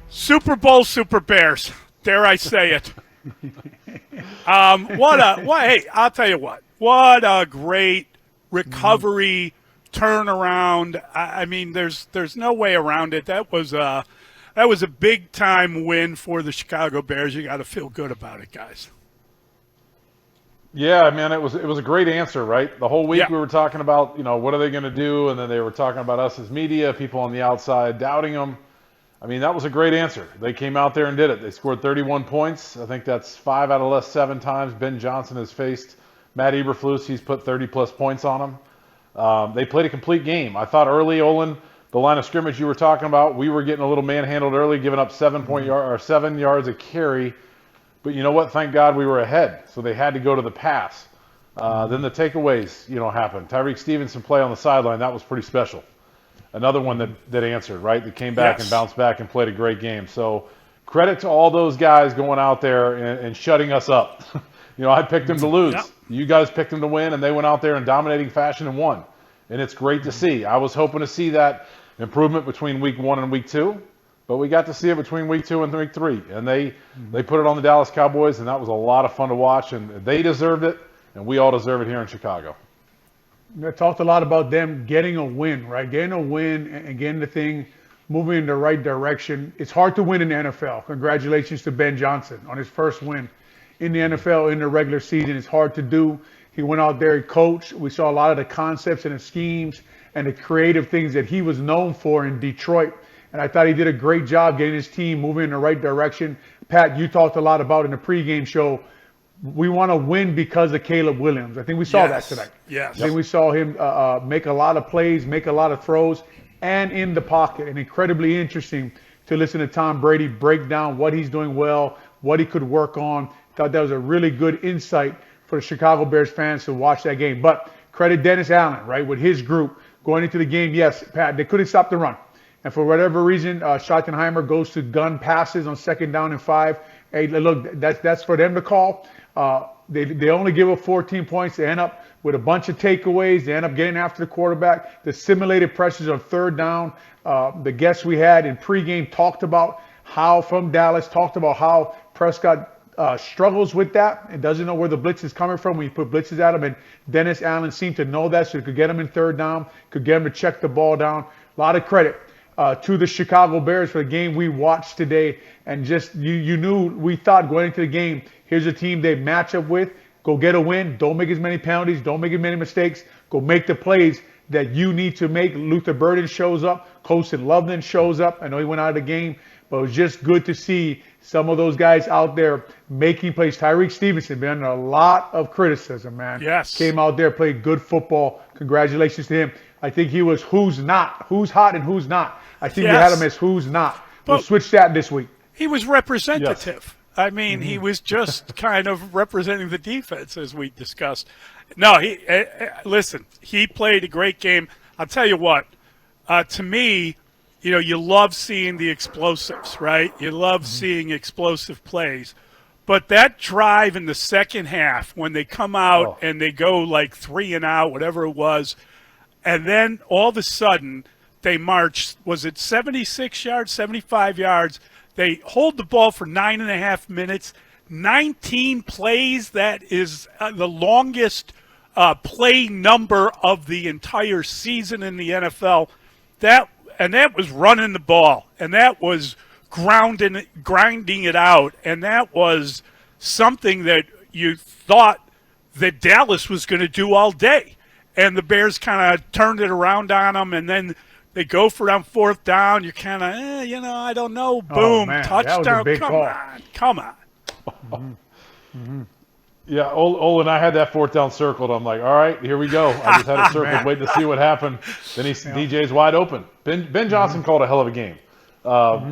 Super Bowl Super Bears. Dare I say it? Hey, I'll tell you what a great recovery turnaround. I mean, there's no way around it. That was a big time win for the Chicago Bears. You got to feel good about it, guys. Yeah, man, it was a great answer, right? The whole week Yeah. we were talking about, what are they going to do, and then they were talking about us as media, people on the outside doubting them. I mean, that was a great answer. They came out there and did it. They scored 31 points. I think that's 5 out of the last 7 times Ben Johnson has faced Matt Eberflus. He's put 30-plus points on him. They played a complete game. I thought early, Olin, the line of scrimmage you were talking about, we were getting a little manhandled early, giving up 7 yards a carry. But you know what? Thank God we were ahead. So they had to go to the pass. Then the takeaways, happened. Tyreek Stevenson play on the sideline. That was pretty special. Another one that answered, right? That came back and bounced back and played a great game. So credit to all those guys going out there and shutting us up. I picked them to lose. Yep. You guys picked them to win, and they went out there in dominating fashion and won. And it's great to see. I was hoping to see that improvement between week 1 and week 2. But we got to see it between week 2 and week 3. And they put it on the Dallas Cowboys, and that was a lot of fun to watch. And they deserved it, and we all deserve it here in Chicago. I talked a lot about them getting a win, right? Getting a win and getting the thing moving in the right direction. It's hard to win in the NFL. Congratulations to Ben Johnson on his first win in the NFL in the regular season. It's hard to do. He went out there, he coached. We saw a lot of the concepts and the schemes and the creative things that he was known for in Detroit. And I thought he did a great job getting his team moving in the right direction. Pat, you talked a lot about in the pregame show, we want to win because of Caleb Williams. I think we saw that tonight. Yes. I think we saw him make a lot of plays, make a lot of throws, and in the pocket. And incredibly interesting to listen to Tom Brady break down what he's doing well, what he could work on. Thought that was a really good insight for the Chicago Bears fans to watch that game. But credit Dennis Allen, right, with his group going into the game. Yes, Pat, they couldn't stop the run. And for whatever reason, Schottenheimer goes to gun passes on 2nd down and 5. Hey, look, that's for them to call. They only give up 14 points. They end up with a bunch of takeaways. They end up getting after the quarterback. The simulated pressures on 3rd down. The guests we had in pregame talked about how, from Dallas, talked about how Prescott struggles with that and doesn't know where the blitz is coming from when you put blitzes at him. And Dennis Allen seemed to know that, so he could get him in 3rd down, could get him to check the ball down. A lot of credit to the Chicago Bears for the game we watched today. And just you knew, we thought going into the game, here's a team they match up with. Go get a win. Don't make as many penalties. Don't make as many mistakes. Go make the plays that you need to make. Luther Burden shows up. Colston Loveland shows up. I know he went out of the game, but it was just good to see some of those guys out there making plays. Tyreek Stevenson been under a lot of criticism, man. Yes. Came out there, played good football. Congratulations to him. I think he was who's hot and who's not. I think we had him as who's not. We'll switch that this week. He was representative. Yes. I mean, he was just kind of representing the defense, as we discussed. No, listen, he played a great game. I'll tell you what, to me, you love seeing the explosives, right? You love seeing explosive plays. But that drive in the second half, when they come out and they go like 3 and out, whatever it was, and then all of a sudden they march, was it 76 yards, 75 yards? They hold the ball for 9.5 minutes, 19 plays. That is the longest play number of the entire season in the NFL. That was running the ball, and that was grinding it out, and that was something that you thought that Dallas was going to do all day. And the Bears kind of turned it around on them, and then they go for it on 4th down. You're kind of, I don't know. Boom, touchdown. That was a big call. Come on. Yeah, Olin, I had that 4th down circled. I'm like, all right, here we go. I just had it circled, waiting to see what happened. Then DJ's wide open. Ben Johnson called a hell of a game.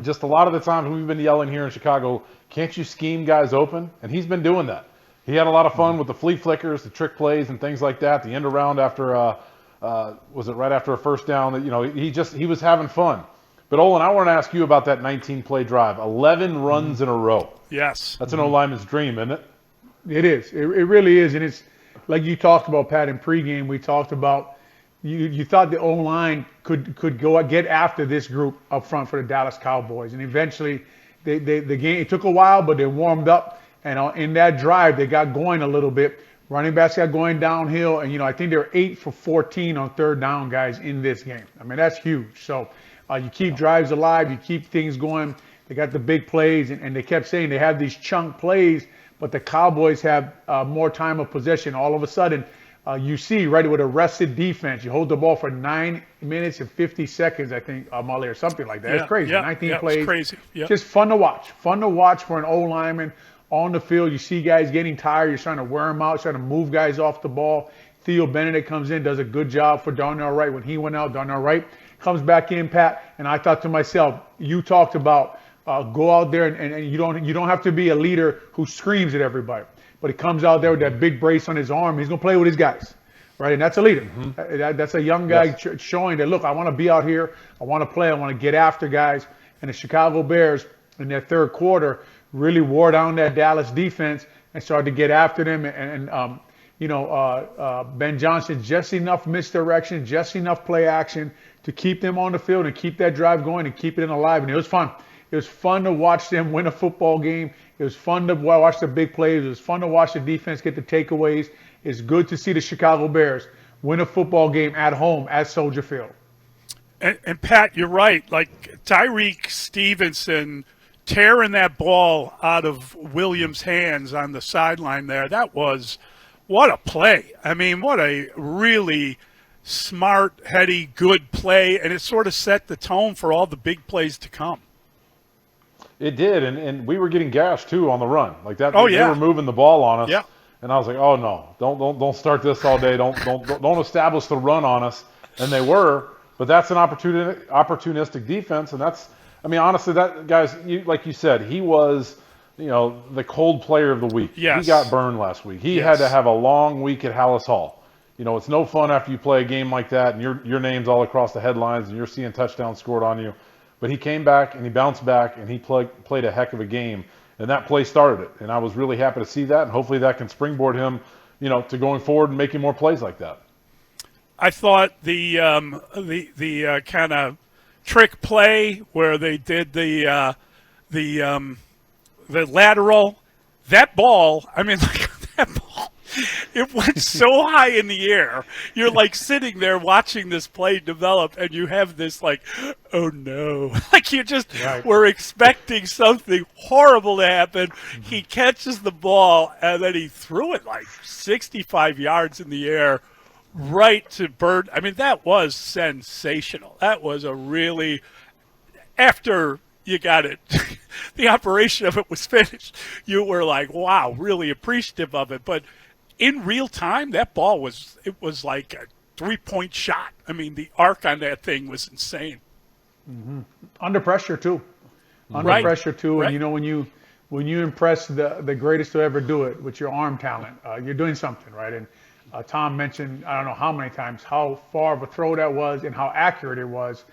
Just a lot of the times we've been yelling here in Chicago, can't you scheme guys open? And he's been doing that. He had a lot of fun with the flea flickers, the trick plays, and things like that. The end around after, was it right after a 1st down? That he was having fun. But Olin, I want to ask you about that 19-play drive. 11 runs in a row. Yes, that's an O-lineman's dream, isn't it? It is. It really is, and it's like you talked about, Pat, in pregame. We talked about you thought the O-line could go get after this group up front for the Dallas Cowboys, and eventually the game, it took a while, but they warmed up, and in that drive they got going a little bit. Running backs got going downhill, and I think they were 8 for 14 on third down, guys, in this game. I mean, that's huge. So you keep drives alive, you keep things going. They got the big plays, and they kept saying they have these chunk plays, but the Cowboys have more time of possession. All of a sudden, you see, right, with a rested defense, you hold the ball for 9 minutes and 50 seconds, I think, Mully, or something like that. It's crazy. 19 plays. It's crazy. Yeah. Just fun to watch. Fun to watch for an O-lineman on the field. You see guys getting tired. You're trying to wear them out, trying to move guys off the ball. Theo Benedict comes in, does a good job for Darnell Wright. When he went out, Darnell Wright comes back in, Pat, and I thought to myself, you talked about go out there and you don't have to be a leader who screams at everybody. But he comes out there with that big brace on his arm. He's going to play with his guys, right? And that's a leader. That's a young guy showing that, look, I want to be out here. I want to play. I want to get after guys. And the Chicago Bears, in their third quarter, really wore down that Dallas defense and started to get after them. Ben Johnson, just enough misdirection, just enough play action to keep them on the field and keep that drive going and keep it alive. And it was fun. It was fun to watch them win a football game. It was fun to watch the big plays. It was fun to watch the defense get the takeaways. It's good to see the Chicago Bears win a football game at home at Soldier Field. And Pat, you're right. Like Tyreek Stevenson tearing that ball out of Williams' hands on the sideline there, what a play. I mean, what a really smart, heady, good play, and it sort of set the tone for all the big plays to come. It did, and we were getting gashed too on the run like that. Oh, they yeah. were moving the ball on us. Yeah. And I was like, oh no, don't start this all day. Don't establish the run on us. And they were, but that's an opportunistic defense, and that's, I mean, honestly, that guys, like you said, he was, the cold player of the week. Yes. He got burned last week. He had to have a long week at Hallis Hall. It's no fun after you play a game like that and your name's all across the headlines and you're seeing touchdowns scored on you. But he came back and he bounced back and he played a heck of a game. And that play started it. And I was really happy to see that. And hopefully that can springboard him, to going forward and making more plays like that. I thought the kind of trick play where they did the lateral, that ball, I mean, that ball, it went so high in the air. You're like sitting there watching this play develop, and you have this like, oh no, like you just were expecting something horrible to happen. He catches the ball, and then he threw it like 65 yards in the air right to Bird. I mean, that was sensational. That was a really, after you got it, the operation of it was finished, you were like, wow, really appreciative of it. But in real time, that ball was like a 3-point shot. I mean, the arc on that thing was insane. Mm-hmm. Under pressure too. Pressure too. Right. And when you impress the greatest to ever do it with your arm talent, you're doing something, right? And Tom mentioned, I don't know how many times, how far of a throw that was and how accurate it was.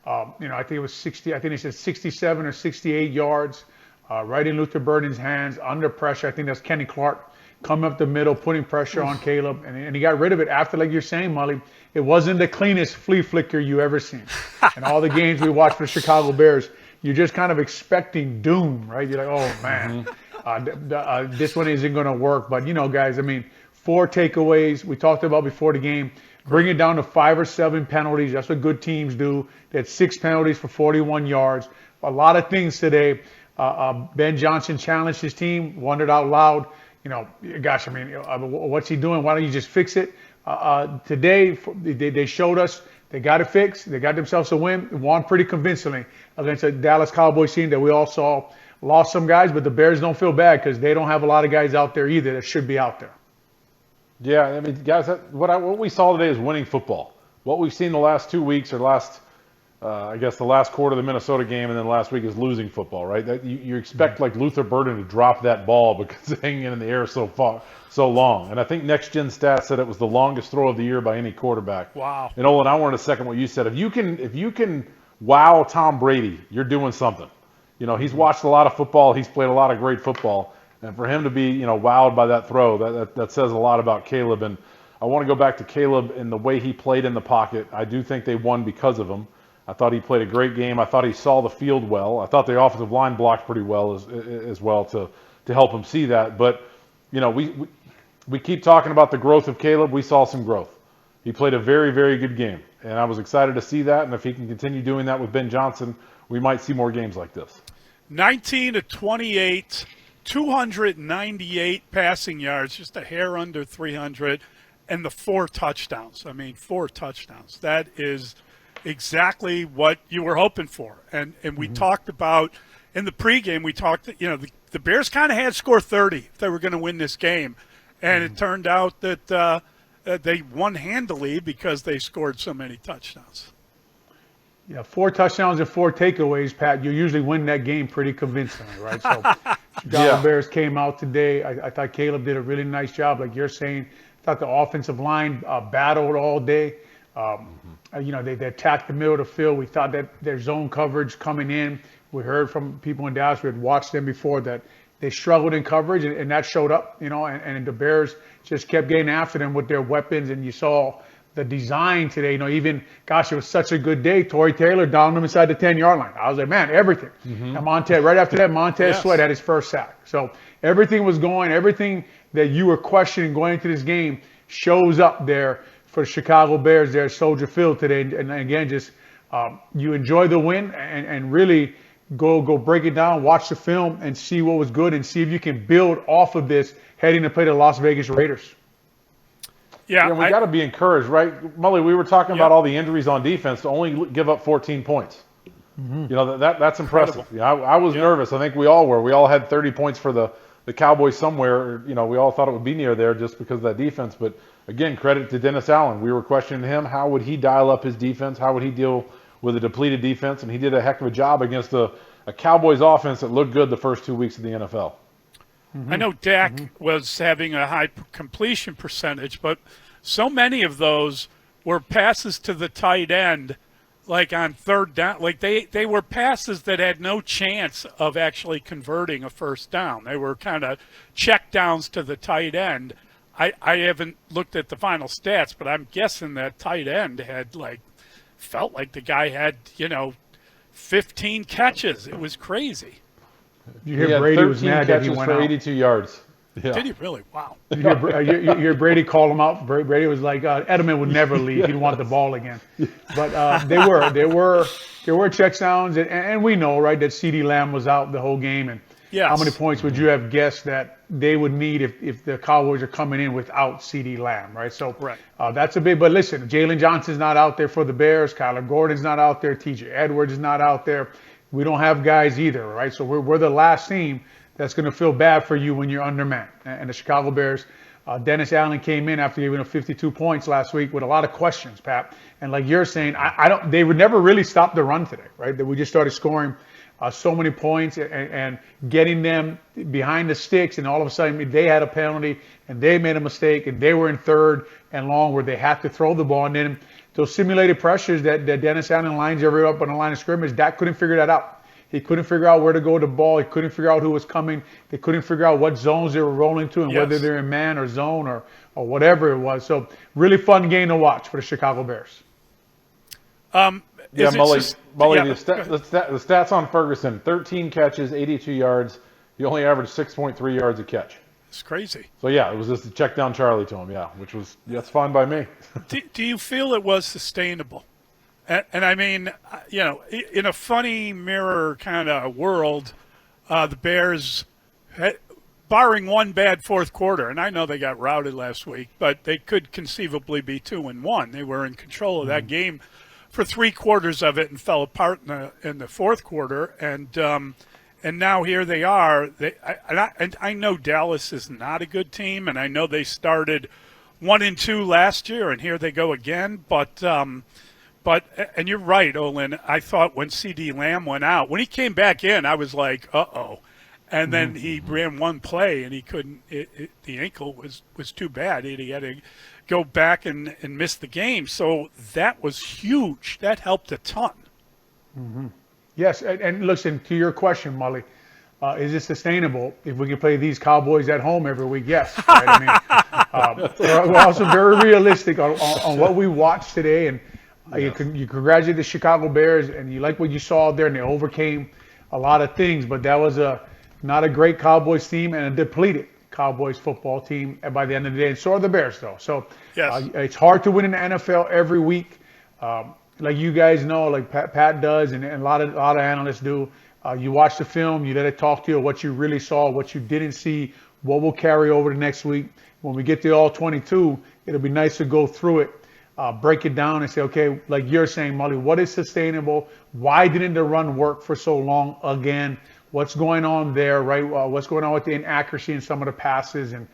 I think it was 60. I think he said 67 or 68 yards, right in Luther Burden's hands, under pressure. I think that's Kenny Clark coming up the middle, putting pressure on Caleb, and he got rid of it after, like you're saying, Mully. It wasn't the cleanest flea flicker you ever seen. And all the games we watched for the Chicago Bears, you're just kind of expecting doom, right? You're like, oh man, this one isn't going to work. But guys, I mean, 4 takeaways we talked about before the game. Bring it down to 5 or 7 penalties. That's what good teams do. They had 6 penalties for 41 yards. A lot of things today. Ben Johnson challenged his team, wondered out loud, gosh, I mean, what's he doing? Why don't you just fix it? Today, they showed us they got it fixed. They got themselves a win. Won pretty convincingly against a Dallas Cowboys team that we all saw lost some guys, but the Bears don't feel bad because they don't have a lot of guys out there either that should be out there. Yeah, I mean, guys, what we saw today is winning football. What we've seen the last 2 weeks or I guess the last quarter of the Minnesota game and then last week is losing football, right? That you expect like Luther Burden to drop that ball because it's hanging in the air so long. And I think Next Gen Stats said it was the longest throw of the year by any quarterback. Wow. And Olin, I wanted to second what you said. If you can wow Tom Brady, you're doing something. He's watched a lot of football. He's played a lot of great football. And for him to be, wowed by that throw, that says a lot about Caleb. And I want to go back to Caleb and the way he played in the pocket. I do think they won because of him. I thought he played a great game. I thought he saw the field well. I thought the offensive line blocked pretty well as well to help him see that. But, you know, we keep talking about the growth of Caleb. We saw some growth. He played a very, very good game, and I was excited to see that. And if he can continue doing that with Ben Johnson, we might see more games like this. 19 to 28, 298 passing yards, just a hair under 300, and the 4 touchdowns. I mean, 4 touchdowns. That is exactly what you were hoping for. And we talked about in the pregame, we talked, you know, the Bears kind of had to score 30 if they were going to win this game. And it turned out that they won handily because they scored so many touchdowns. Yeah, 4 touchdowns and 4 takeaways, Pat. You usually win that game pretty convincingly, right? So Chicago Bears came out today. I thought Caleb did a really nice job, like you're saying. I thought the offensive line battled all day. You know, they attacked the middle of the field. We thought that their zone coverage coming in. We heard from people in Dallas. We had watched them before that they struggled in coverage, and that showed up, you know, and the Bears just kept getting after them with their weapons, and you saw the design today, you know, even, gosh, it was such a good day. Torrey Taylor downed him inside the 10-yard line. I was like, man, everything. And Montez, right after that, Montez Sweat had his first sack. So everything was going, everything that you were questioning going into this game shows up there for the Chicago Bears there at Soldier Field today. And again, just you enjoy the win and really go break it down, watch the film, and see what was good and see if you can build off of this heading to play the Las Vegas Raiders. Yeah, we got to be encouraged, right? Mully, we were talking about all the injuries on defense to only give up 14 points. You know, that's impressive. Yeah, I was nervous. I think we all were. We all had 30 points for the Cowboys somewhere. You know, we all thought it would be near there just because of that defense. But, again, credit to Dennis Allen. We were questioning him. How would he dial up his defense? How would he deal with a depleted defense? And he did a heck of a job against a Cowboys offense that looked good the first 2 weeks of the NFL. I know Dak was having a high completion percentage, but so many of those were passes to the tight end, like on third down. Like they were passes that had no chance of actually converting a first down. They were kind of check downs to the tight end. I haven't looked at the final stats, but I'm guessing that tight end had felt like the guy had, 15 catches. It was crazy. You hear Brady was mad that he went for out. 82 yards. Yeah. Did he really? Wow. You hear Brady call him out. Brady was like, Edelman would never leave. He'd want the ball again. But there were check downs, and we know, right, that CeeDee Lamb was out the whole game. And how many points would you have guessed that they would need if the Cowboys are coming in without CeeDee Lamb, right? So that's a big. But listen, Jalen Johnson's not out there for the Bears. Kyler Gordon's not out there. T.J. Edwards is not out there. We don't have guys either, right? So we're the last team that's going to feel bad for you when you're undermanned. And the Chicago Bears, Dennis Allen came in after giving up 52 points last week with a lot of questions, Pat. And like you're saying, they would never really stop the run today, right? That we just started scoring so many points and getting them behind the sticks, and all of a sudden they had a penalty and they made a mistake and they were in third and long where they had to throw the ball. And then those simulated pressures that Dennis Allen lines everyone up on the line of scrimmage, Dak couldn't figure that out. He couldn't figure out where to go with the ball. He couldn't figure out who was coming. They couldn't figure out what zones they were rolling to and whether they're in man or zone or whatever it was. So really fun game to watch for the Chicago Bears. Mully, the stats on Ferguson, 13 catches, 82 yards. He only averaged 6.3 yards a catch. It's crazy. So, it was just a check down Charlie to him, which was, that's fine by me. Do you feel it was sustainable? And I mean, in a funny mirror kind of world, the Bears, barring one bad fourth quarter, and I know they got routed last week, but they could conceivably be 2-1. They were in control of that game for 3 quarters of it and fell apart in the fourth quarter. And now here they are. I know Dallas is not a good team, and I know they started 1-2 last year, and here they go again. But and you're right, Olin. I thought when CeeDee Lamb went out, when he came back in, I was like, uh-oh. And then he ran one play, and he couldn't. The ankle was too bad. He had to go back and miss the game. So that was huge. That helped a ton. Yes, and listen, to your question, Mully, is it sustainable if we can play these Cowboys at home every week? Yes. Right? I mean, we're also very realistic on what we watched today, and you congratulate the Chicago Bears, and you like what you saw there, and they overcame a lot of things, but that was not a great Cowboys team and a depleted Cowboys football team by the end of the day, and so are the Bears, though. So it's hard to win in the NFL every week. Like you guys know, like Pat does, and a lot of analysts do. You watch the film, you let it talk to you what you really saw, what you didn't see, what will carry over the next week. When we get to all 22, it'll be nice to go through it, break it down and say, okay, like you're saying, Mully, what is sustainable? Why didn't the run work for so long again? What's going on there, right? What's going on with the inaccuracy in some of the passes? And,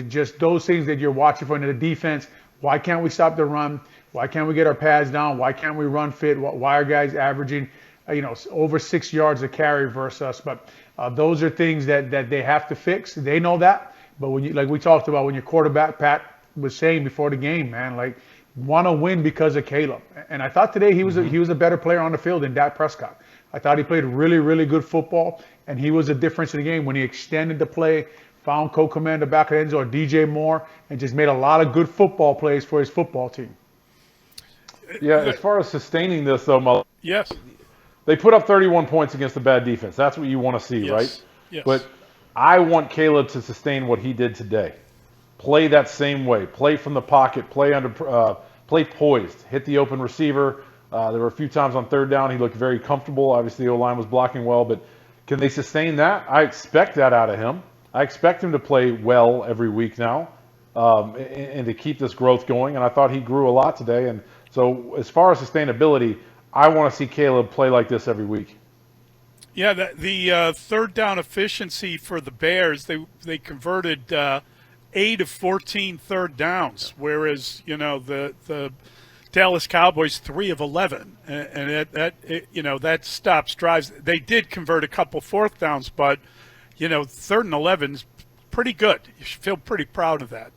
just those things that you're watching for in the defense. Why can't we stop the run? Why can't we get our pads down? Why can't we run fit? Why are guys averaging over 6 yards a carry versus us? But those are things that they have to fix. They know that. But when you, like we talked about, when your quarterback, Pat was saying before the game, man, like, want to win because of Caleb. And I thought today he was a better player on the field than Dak Prescott. I thought he played really, really good football, and he was a difference in the game when he extended the play, found co-commander back at Enzo or DJ Moore, and just made a lot of good football plays for his football team. Yeah, as far as sustaining this, though, Mully, yes, they put up 31 points against a bad defense. That's what you want to see, right? Yes. But I want Caleb to sustain what he did today. Play that same way. Play from the pocket. Play poised. Hit the open receiver. There were a few times on third down he looked very comfortable. Obviously, the O-line was blocking well, but can they sustain that? I expect that out of him. I expect him to play well every week now, and to keep this growth going. And I thought he grew a lot today. And so as far as sustainability, I want to see Caleb play like this every week. Yeah, the third down efficiency for the Bears, they converted 8 of 14 third downs, whereas the Dallas Cowboys 3 of 11, and that stops drives. They did convert a couple fourth downs, but 3rd and 11's pretty good. You should feel pretty proud of that.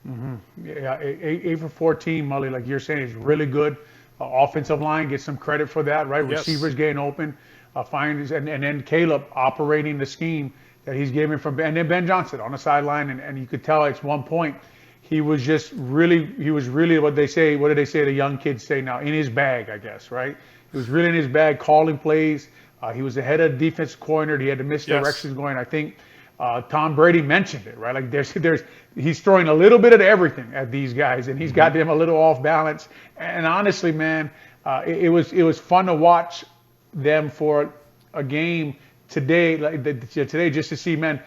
Mm-hmm. Yeah, 8 for 14, Mully, like you're saying, is really good. Offensive line gets some credit for that, right? Yes. Receivers getting open, and then Caleb operating the scheme that he's given and then Ben Johnson on the sideline, and you could tell at one point he was really what did they say the young kids say now, in his bag, I guess, right? He was really in his bag, calling plays. He was ahead of the defense corner. He had the misdirections going. I think Tom Brady mentioned it, right? Like he's throwing a little bit of everything at these guys, and he's got them a little off balance. And honestly, man, it was fun to watch them for a game today, just to see, man.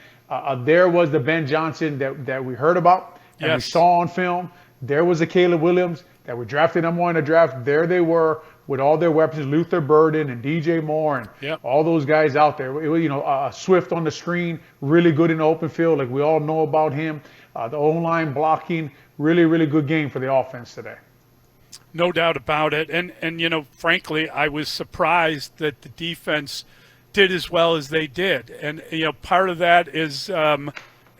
There was the Ben Johnson that we heard about and we saw on film. There was a Caleb Williams that we drafted number 1 in the draft. There they were with all their weapons, Luther Burden and DJ Moore and all those guys out there. It was, Swift on the screen, really good in the open field, like we all know about him. The O-line blocking, really, really good game for the offense today. No doubt about it. And frankly, I was surprised that the defense did as well as they did. And, part of that is,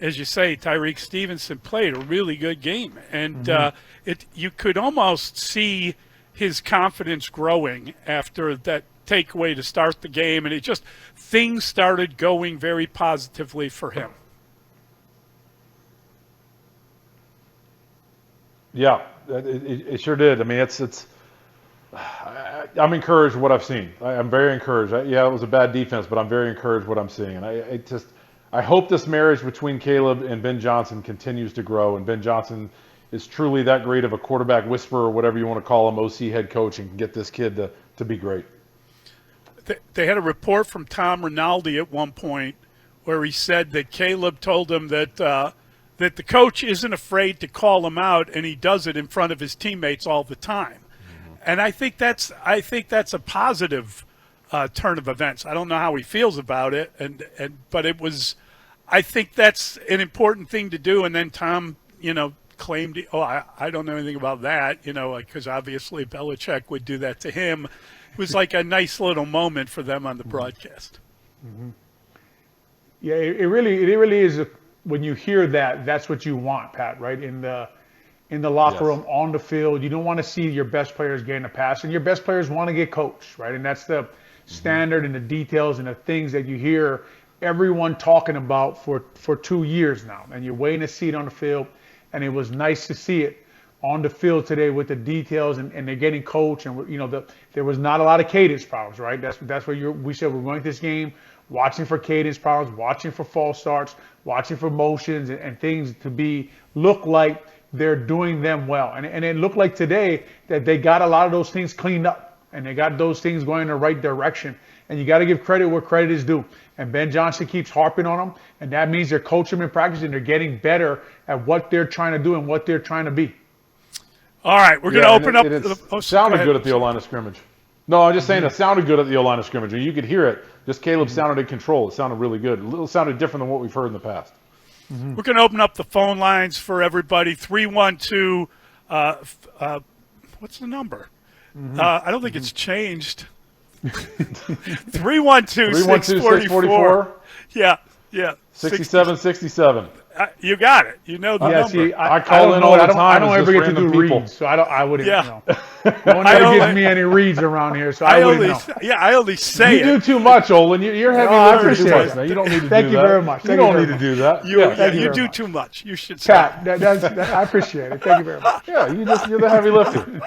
as you say, Tyreek Stevenson played a really good game. And you could almost see his confidence growing after that takeaway to start the game. And things started going very positively for him. Yeah, it sure did. I mean, I'm encouraged with what I've seen. I'm very encouraged. It was a bad defense, but I'm very encouraged what I'm seeing. And I hope this marriage between Caleb and Ben Johnson continues to grow, and Ben Johnson is truly that great of a quarterback whisperer, or whatever you want to call him, OC head coach, and can get this kid to be great. They had a report from Tom Rinaldi at one point where he said that Caleb told him that the coach isn't afraid to call him out, and he does it in front of his teammates all the time. And I think that's a positive turn of events. I don't know how he feels about it, but it was. I think that's an important thing to do. And then Tom, claimed, I don't know anything about that, because obviously Belichick would do that to him. It was like a nice little moment for them on the broadcast. Mm-hmm. Yeah, it really is. When you hear that, that's what you want, Pat, right? In the locker room, on the field, you don't want to see your best players getting a pass, and your best players want to get coached, right? And that's the standard and the details and the things that you hear everyone talking about for 2 years now, and you're waiting to see it on the field. And it was nice to see it on the field today with the details, and they're getting coached, and there was not a lot of cadence problems, right? That's where we said we're going to this game watching for cadence problems, watching for false starts, watching for motions and things to look like they're doing them well. And it looked like today that they got a lot of those things cleaned up, and they got those things going in the right direction. And you got to give credit where credit is due. And Ben Johnson keeps harping on them, and that means they're coaching them in practice, and they're getting better at what they're trying to do and what they're trying to be. All right, we're going to open up. It sounded good at the O-line of scrimmage. No, I'm just saying it sounded good at the O-line of scrimmage. You could hear it. Just Caleb sounded in control. It sounded really good. It sounded different than what we've heard in the past. We're going to open up the phone lines for everybody. 312. What's the number? I don't think it's changed. 312-644. Yeah. 67. You got it. You know the number. See, I call in all the time. I don't ever get to do people. reads, so I wouldn't. Yeah. No one ever gives me any reads around here, so I wouldn't know. Yeah, I only say you do too much, Olin. You're heavy lifting too much, man. You don't need to do that. Thank you very much. You don't need to do that. You do too much. You should stop. Pat, I appreciate it. Thank you very much. Yeah, you're the heavy lifter.